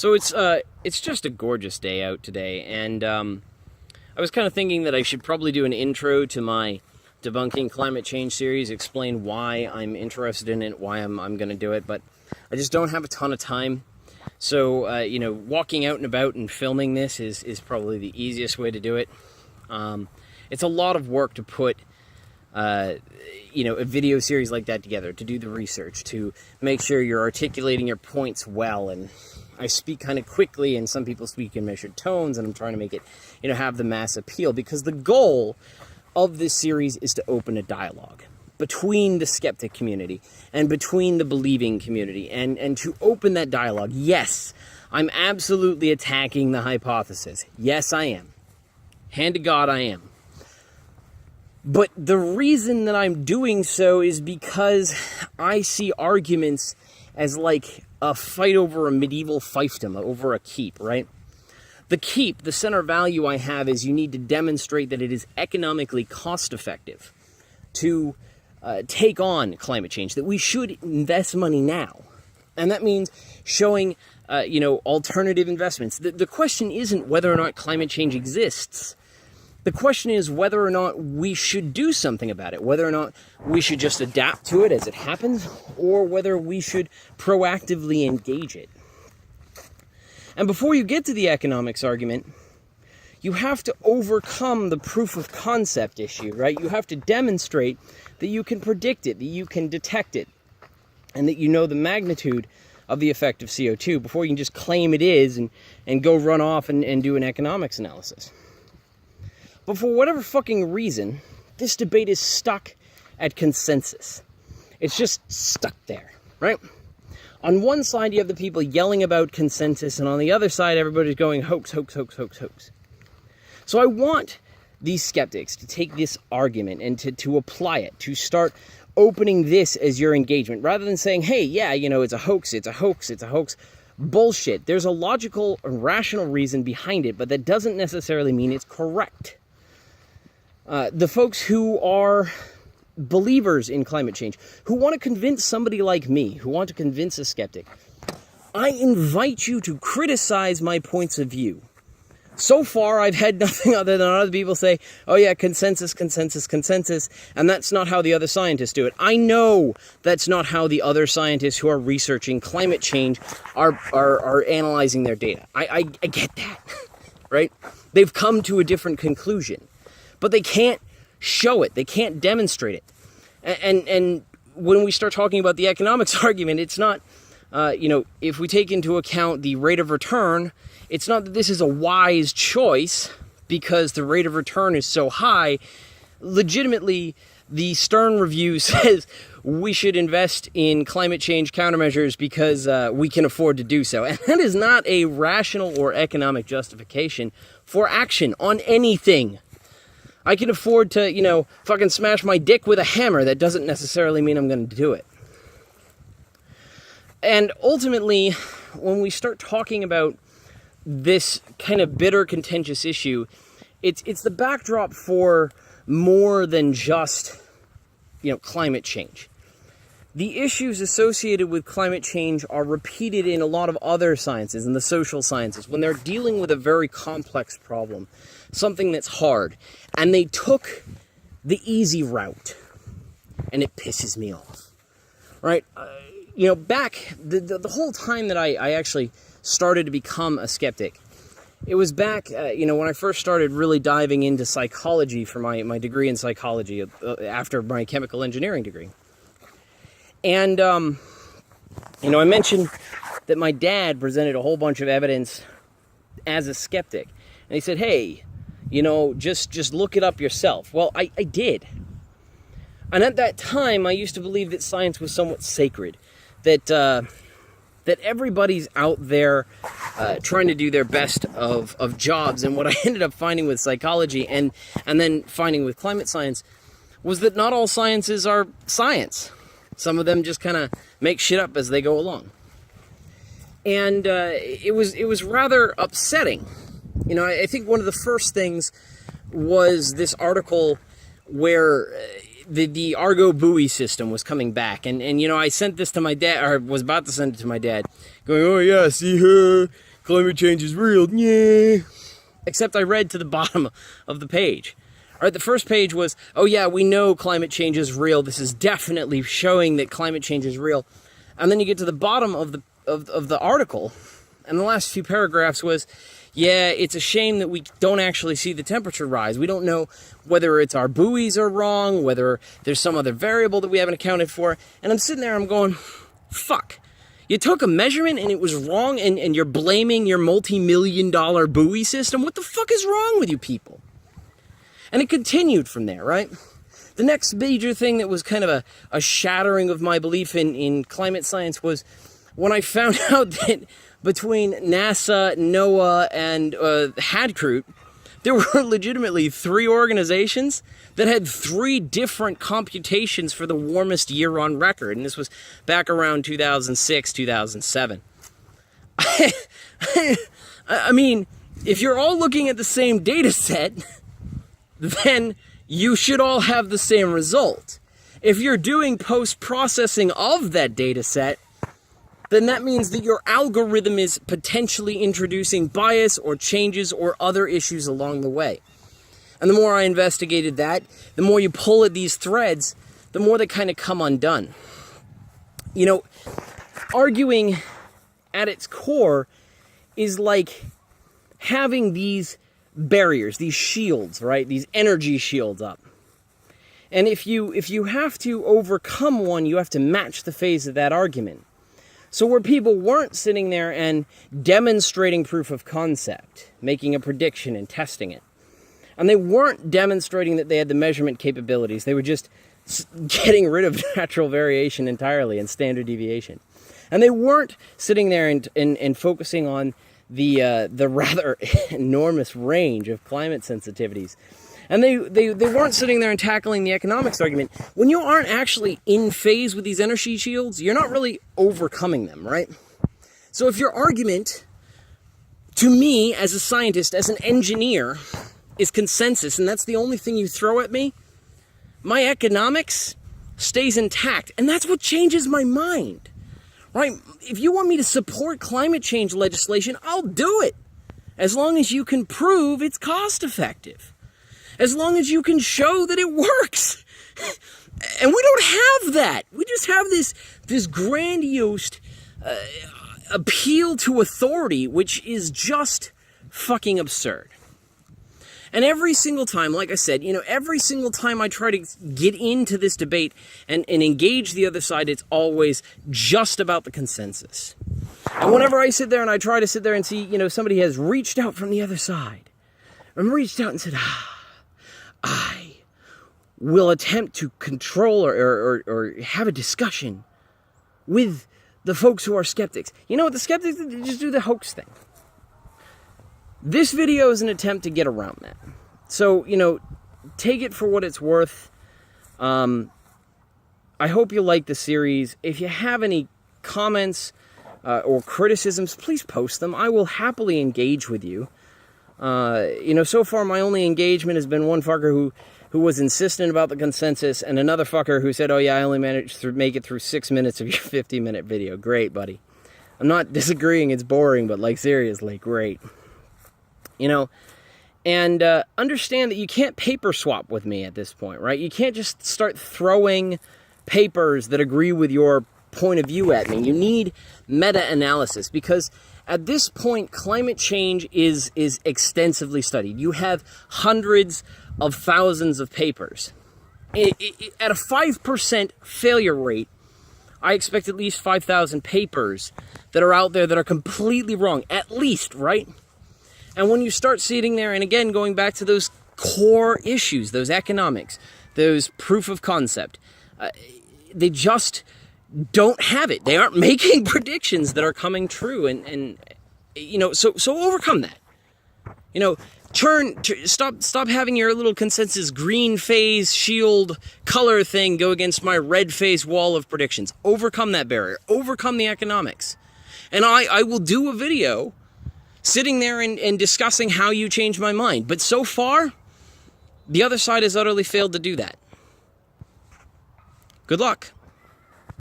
So it's just a gorgeous day out today, and I was kind of thinking that I should probably do an intro to my Debunking Climate Change series, explain why I'm interested in it, why I'm going to do it, but I just don't have a ton of time. So, you know, walking out and about and filming this is probably the easiest way to do it. It's a lot of work to put, you know, a video series like that together, to do the research, to make sure you're articulating your points well, and I speak kind of quickly, and some people speak in measured tones, and I'm trying to make it, you know, have the mass appeal, because the goal of this series is to open a dialogue between the skeptic community and between the believing community, and to open that dialogue. Yes, I'm absolutely attacking the hypothesis. Yes, I am. Hand to God, I am. But the reason that I'm doing so is because I see arguments as like a fight over a medieval fiefdom, over a keep, right? The keep, the center value I have is you need to demonstrate that it is economically cost-effective to take on climate change, that we should invest money now. And that means showing, you know, alternative investments. The question isn't whether or not climate change exists. The question is whether or not we should do something about it, whether or not we should just adapt to it as it happens, or whether we should proactively engage it. And before you get to the economics argument, you have to overcome the proof of concept issue, right? You have to demonstrate that you can predict it, that you can detect it, and that you know the magnitude of the effect of CO2 before you can just claim it is and go run off and do an economics analysis. But for whatever fucking reason, this debate is stuck at consensus. It's just stuck there, right? On one side, you have the people yelling about consensus, and on the other side, everybody's going hoax, hoax, hoax, hoax, hoax. So I want these skeptics to take this argument and to apply it, to start opening this as your engagement, rather than saying, hey, yeah, you know, it's a hoax, it's a hoax, it's a hoax. Bullshit. There's a logical, rational reason behind it, but that doesn't necessarily mean it's correct. The folks who are believers in climate change, who want to convince somebody like me, who want to convince a skeptic, I invite you to criticize my points of view. So far, I've had nothing other than other people say, oh yeah, consensus, consensus, consensus, and that's not how the other scientists do it. I know that's not how the other scientists who are researching climate change are analyzing their data. I get that, right? They've come to a different conclusion. But they can't show it. They can't demonstrate it. And when we start talking about the economics argument, it's not, you know, if we take into account the rate of return, it's not that this is a wise choice because the rate of return is so high. Legitimately, the Stern review says we should invest in climate change countermeasures because we can afford to do so. And that is not a rational or economic justification for action on anything. I can afford to, you know, fucking smash my dick with a hammer. That doesn't necessarily mean I'm going to do it. And ultimately, when we start talking about this kind of bitter, contentious issue, it's the backdrop for more than just, you know, climate change. The issues associated with climate change are repeated in a lot of other sciences, in the social sciences, when they're dealing with a very complex problem, something that's hard, and they took the easy route, and it pisses me off, right? You know, back, the whole time that I actually started to become a skeptic, it was back, you know, when I first started really diving into psychology for my degree in psychology after my chemical engineering degree. And, you know, I mentioned that my dad presented a whole bunch of evidence as a skeptic. And he said, hey, you know, just look it up yourself. Well, I did. And at that time, I used to believe that science was somewhat sacred. That everybody's out there trying to do their best of jobs. And what I ended up finding with psychology and then finding with climate science was that not all sciences are science. Some of them just kind of make shit up as they go along. And it was rather upsetting. You know, I think one of the first things was this article where the Argo buoy system was coming back. And you know, I sent this to my dad, or was about to send it to my dad, going, oh yeah, see her, climate change is real, yeah. Except I read to the bottom of the page. All right, the first page was, oh yeah, we know climate change is real. This is definitely showing that climate change is real. And then you get to the bottom of the article, and the last few paragraphs was, yeah, it's a shame that we don't actually see the temperature rise. We don't know whether it's our buoys are wrong, whether there's some other variable that we haven't accounted for. And I'm sitting there, I'm going, fuck. You took a measurement and it was wrong, and you're blaming your multi-million-dollar buoy system? What the fuck is wrong with you people? And it continued from there, right? The next major thing that was kind of a shattering of my belief in climate science was when I found out that between NASA, NOAA, and Hadcroot, there were legitimately 3 organizations that had 3 different computations for the warmest year on record. And this was back around 2006, 2007. I mean, if you're all looking at the same data set, then you should all have the same result. If you're doing post-processing of that data set, then that means that your algorithm is potentially introducing bias or changes or other issues along the way. And the more I investigated that, the more you pull at these threads, the more they kind of come undone. You know, arguing at its core is like having these barriers, these shields, right? These energy shields up. And if you have to overcome one, you have to match the phase of that argument. So where people weren't sitting there and demonstrating proof of concept, making a prediction and testing it, and they weren't demonstrating that they had the measurement capabilities, they were just getting rid of natural variation entirely and standard deviation. And they weren't sitting there and focusing on the rather enormous range of climate sensitivities. And they weren't sitting there and tackling the economics argument. When you aren't actually in phase with these energy shields, you're not really overcoming them, right? So if your argument, to me, as a scientist, as an engineer, is consensus, and that's the only thing you throw at me, my economics stays intact. And that's what changes my mind, right? If you want me to support climate change legislation, I'll do it. As long as you can prove it's cost effective. As long as you can show that it works. And we don't have that. We just have this grandiose appeal to authority, which is just fucking absurd. And every single time, like I said, every single time I try to get into this debate and engage the other side, it's always just about the consensus. And whenever I sit there and I try to sit there and see, somebody has reached out from the other side, and reached out and said, I will attempt to control or have a discussion with the folks who are skeptics. You know what? The skeptics just do the hoax thing. This video is an attempt to get around that. So, take it for what it's worth. I hope you like the series. If you have any comments or criticisms, please post them. I will happily engage with you. So far my only engagement has been one fucker who was insistent about the consensus, and another fucker who said, oh yeah, I only managed to make it through 6 minutes of your 50-minute video. Great, buddy. I'm not disagreeing, it's boring, but seriously, great. And understand that you can't paper swap with me at this point, right? You can't just start throwing papers that agree with your point of view at me. You need meta-analysis, because at this point, climate change is extensively studied. You have hundreds of thousands of papers. At a 5% failure rate, I expect at least 5,000 papers that are out there that are completely wrong, at least, right? And when you start sitting there, and again, going back to those core issues, those economics, those proof of concept, they just don't have it. They aren't making predictions that are coming true. And so overcome that. Stop having your little consensus green phase shield color thing go against my red phase wall of predictions. Overcome that barrier. Overcome the economics. And I will do a video sitting there and discussing how you changed my mind. But so far, the other side has utterly failed to do that. Good luck.